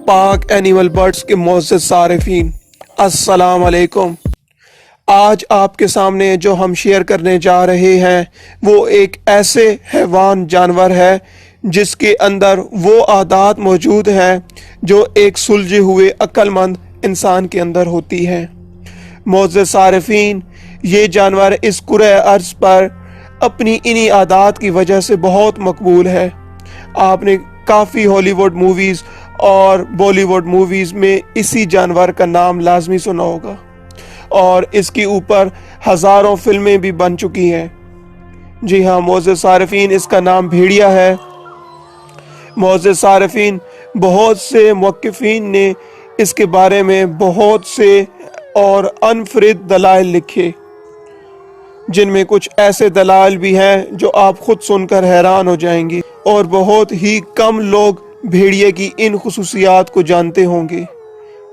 पाक animal birds के मोअज़्ज़ज़ सारिफीन, अस्सलाम वालेकुम। आज आपके सामने जो हम शेयर करने जा रहे हैं वो एक ऐसे हैवान जानवर है जिसके अंदर वो आदत मौजूद हैं जो एक सुलझे हुए अक्लमंद इंसान के अंदर होती हैं। मोअज़्ज़ज़ सारिफीन, ये जानवर इस कुरे अर्ज़ पर अपनी इन्हीं आदत की वजह से बहुत मकबूल है। आपने काफ़ी हॉलीवुड मूवीज़ और बॉलीवुड मूवीज़ में इसी जानवर का नाम लाजमी सुना होगा और इसके ऊपर हज़ारों फिल्में भी बन चुकी हैं। जी हाँ, मोअज़्ज़ज़ सारिफीन, इसका नाम भेड़िया है। मोअज़्ज़ज़ सारिफीन, बहुत से मुवक्किफ़ीन ने इसके बारे में बहुत से और अनफरिद दलाइल लिखे, जिनमें कुछ ऐसे दलाइल भी हैं जो आप खुद सुनकर हैरान हो जाएंगी और बहुत ही कम लोग भेड़िए की इन खुसूसियात को जानते होंगे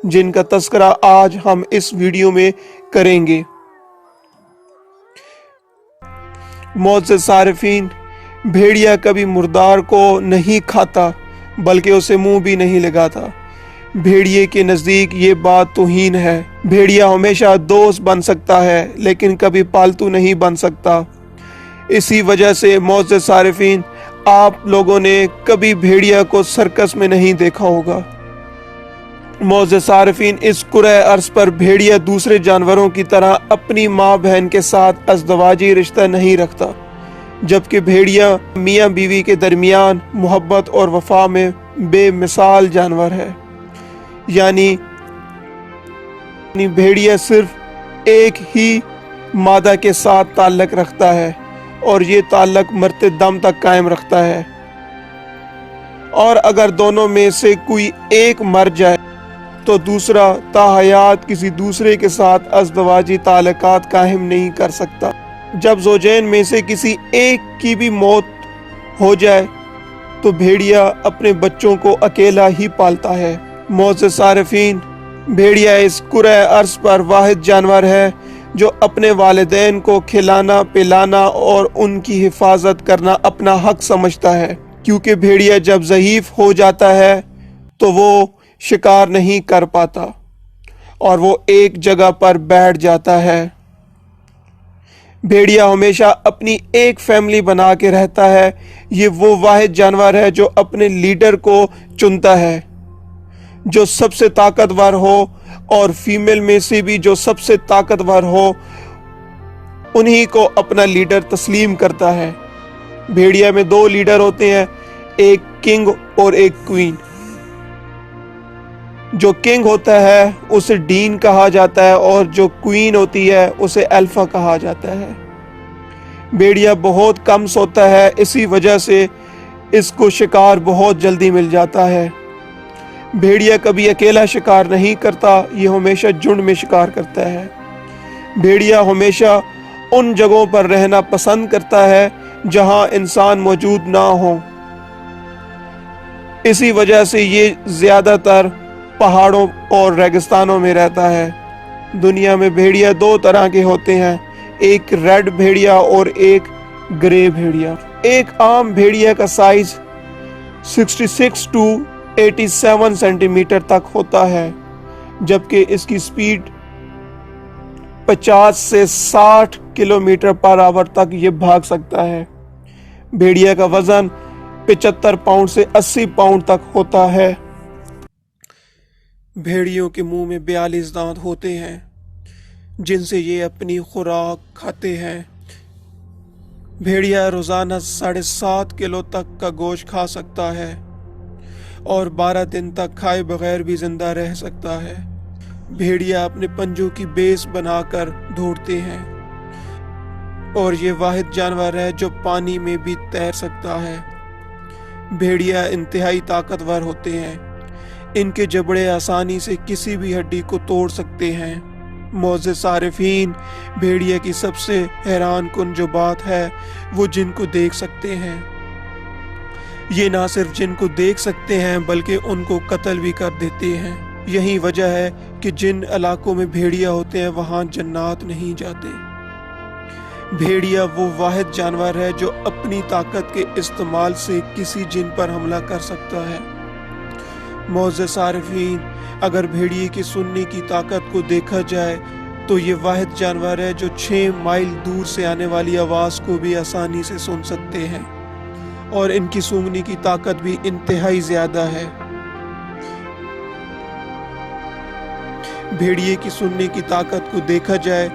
जिनका तज़किरा आज हम इस वीडियो में करेंगे। मोअज़्ज़ज़ सारिफीन, भेड़िया कभी मुर्दार को नहीं खाता बल्कि उसे मुंह भी नहीं लगाता। भेड़िए के नज़दीक ये बात तौहीन है। भेड़िया हमेशा दोस्त बन सकता है लेकिन कभी पालतू नहीं बन सकता। इसी वजह से मोअज़्ज़ज़ सारिफीन, आप लोगों ने कभी भेड़िया को सर्कस में नहीं देखा होगा। मोअज़्ज़ज़ सारिफीन, इस कुरे अर्ज़ पर भेड़िया दूसरे जानवरों की तरह अपनी माँ बहन के साथ अज़दवाजी रिश्ता नहीं रखता, जबकि भेड़िया मियाँ बीवी के दरमियान मोहब्बत और वफा में बेमिसाल जानवर है। यानी भेड़िया सिर्फ एक ही मादा के साथ ताल्लुक़ रखता है और ये ताल्लुक़ मरते दम तक कायम रखता है, और अगर दोनों में से कोई एक मर जाए तो दूसरा ताहयात किसी दूसरे के साथ अज़दवाजी ताल्लुकात कायम नहीं कर सकता। जब ज़ौजैन में से किसी एक की भी मौत हो जाए तो भेड़िया अपने बच्चों को अकेला ही पालता है। मोअज़्ज़ज़ सारिफीन, भेड़िया इस कुरे अर्ज़ पर वाहिद जानवर है जो अपने वालिदैन को खिलाना पिलाना और उनकी हिफाजत करना अपना हक समझता है, क्योंकि भेड़िया जब ज़ईफ़ हो जाता है तो वो शिकार नहीं कर पाता और वो एक जगह पर बैठ जाता है। भेड़िया हमेशा अपनी एक फैमिली बना के रहता है। ये वो वाहिद जानवर है जो अपने लीडर को चुनता है, जो सबसे ताकतवर हो, और फीमेल में से भी जो सबसे ताकतवर हो उन्हीं को अपना लीडर तस्लीम करता है। भेड़िया में दो लीडर होते हैं, एक किंग और एक क्वीन। जो किंग होता है उसे डीन कहा जाता है और जो क्वीन होती है उसे अल्फा कहा जाता है। भेड़िया बहुत कम सोता है, इसी वजह से इसको शिकार बहुत जल्दी मिल जाता है। भेड़िया कभी अकेला शिकार नहीं करता, ये हमेशा झुंड में शिकार करता है। भेड़िया हमेशा उन जगहों पर रहना पसंद करता है जहां इंसान मौजूद ना हो। इसी वजह से ये ज्यादातर पहाड़ों और रेगिस्तानों में रहता है। दुनिया में भेड़िया दो तरह के होते हैं, एक रेड भेड़िया और एक ग्रे भेड़िया। एक आम भेड़िया का साइज 66 टू 87 सेंटीमीटर तक होता है, जबकि इसकी स्पीड 50 से 60 किलोमीटर पर आवर तक ये भाग सकता है। भेड़िया का वजन 75 पाउंड से 80 पाउंड तक होता है। भेड़ियों के मुंह में 42 दांत होते हैं जिनसे ये अपनी खुराक खाते हैं। भेड़िया रोजाना 7.5 किलो तक का गोश्त खा सकता है और 12 दिन तक खाए बगैर भी जिंदा रह सकता है। भेड़िया अपने पंजों की बेस बनाकर दौड़ते हैं और ये वाहिद जानवर है जो पानी में भी तैर सकता है। भेड़िया इंतहाई ताकतवर होते हैं, इनके जबड़े आसानी से किसी भी हड्डी को तोड़ सकते हैं। मोअज़्ज़ज़ सारिफीन, भेड़िया की सबसे हैरान कुन जो बात है वो जिनको देख सकते हैं। ये ना सिर्फ जिनको देख सकते हैं बल्कि उनको कत्ल भी कर देते हैं। यही वजह है कि जिन इलाकों में भेड़िया होते हैं वहाँ जन्नात नहीं जाते। भेड़िया वो वाहिद जानवर है जो अपनी ताकत के इस्तेमाल से किसी जिन पर हमला कर सकता है। मोअज़्ज़ज़ सारिफीन, अगर भेड़िए की सुनने की ताकत को देखा जाए तो ये वाहिद जानवर है जो 6 माइल दूर से आने वाली आवाज़ को भी आसानी से सुन सकते हैं और इनकी सूंघने की ताकत भी इंतहाई ज़्यादा है। भेड़िए की सुनने की ताकत को देखा जाए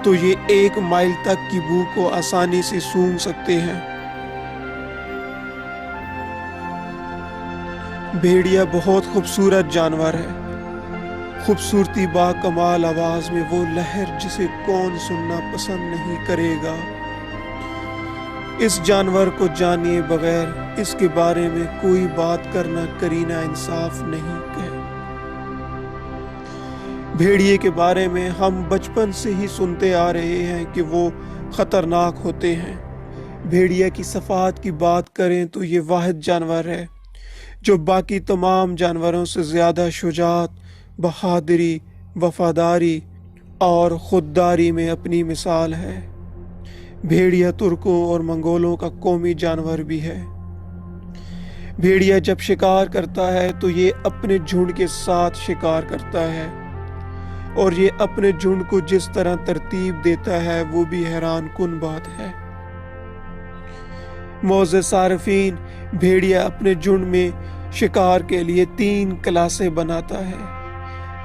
तो ये 1 माइल तक की बू को आसानी से सूंघ सकते हैं। भेड़िया बहुत खूबसूरत जानवर है। खूबसूरती बा कमाल आवाज में वो लहर जिसे कौन सुनना पसंद नहीं करेगा। इस जानवर को जानिए बगैर इसके बारे में कोई बात करना करीना इंसाफ नहीं है। भेड़िए के बारे में हम बचपन से ही सुनते आ रहे हैं कि वो खतरनाक होते हैं। भेड़िया की सफ़ात की बात करें तो ये वाहिद जानवर है जो बाकी तमाम जानवरों से ज़्यादा शुजाअत, बहादुरी, वफादारी और खुददारी में अपनी मिसाल है। भेड़िया तुर्कों और मंगोलों का कौमी जानवर भी है। भेड़िया जब शिकार करता है तो ये अपने झुंड के साथ शिकार करता है और ये अपने झुंड को जिस तरह तरतीब देता है वो भी हैरान कुन बात है। मोअज़्ज़ज़ सारिफीन, भेड़िया अपने झुंड में शिकार के लिए 3 क्लासें बनाता है।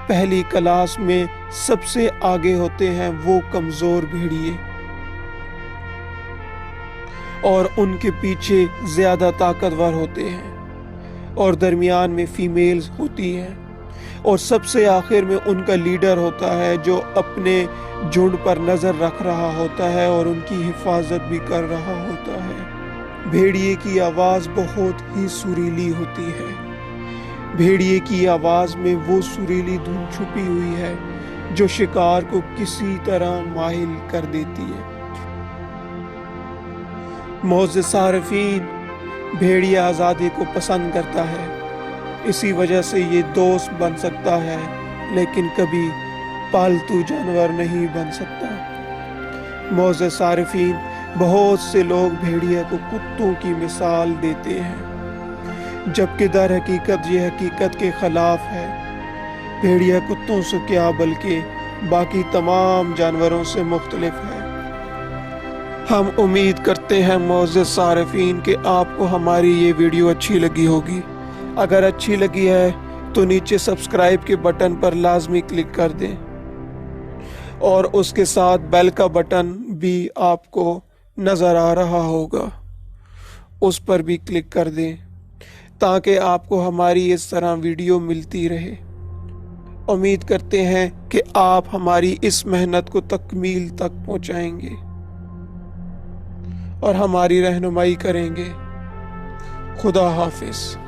पहली क्लास में सबसे आगे होते हैं वो कमजोर भेड़िए और उनके पीछे ज्यादा ताकतवर होते हैं और दरमियान में फीमेल्स होती हैं और सबसे आखिर में उनका लीडर होता है जो अपने झुंड पर नजर रख रहा होता है और उनकी हिफाजत भी कर रहा होता है। भेड़िए की आवाज़ बहुत ही सुरीली होती है। भेड़िए की आवाज़ में वो सुरीली धुन छुपी हुई है जो शिकार को किसी तरह माहिल कर देती है। मोअज़्ज़ज़ सारिफीन, भेड़िया आज़ादी को पसंद करता है, इसी वजह से ये दोस्त बन सकता है लेकिन कभी पालतू जानवर नहीं बन सकता। मोअज़्ज़ज़ सारिफीन, बहुत से लोग भेड़िया को कुत्तों की मिसाल देते हैं जबकि दर हकीकत ये हकीकत के खिलाफ है। भेड़िया कुत्तों से क्या बल्कि बाकी तमाम जानवरों से मुख्तलिफ है। हम उम्मीद करते हैं मोअज़्ज़ज़ सारिफीन कि आपको हमारी ये वीडियो अच्छी लगी होगी। अगर अच्छी लगी है तो नीचे सब्सक्राइब के बटन पर लाजमी क्लिक कर दें और उसके साथ बेल का बटन भी आपको नज़र आ रहा होगा, उस पर भी क्लिक कर दें ताकि आपको हमारी इस तरह वीडियो मिलती रहे। उम्मीद करते हैं कि आप हमारी इस मेहनत को तकमील तक पहुंचाएंगे और हमारी रहनुमाई करेंगे। खुदा हाफिज़।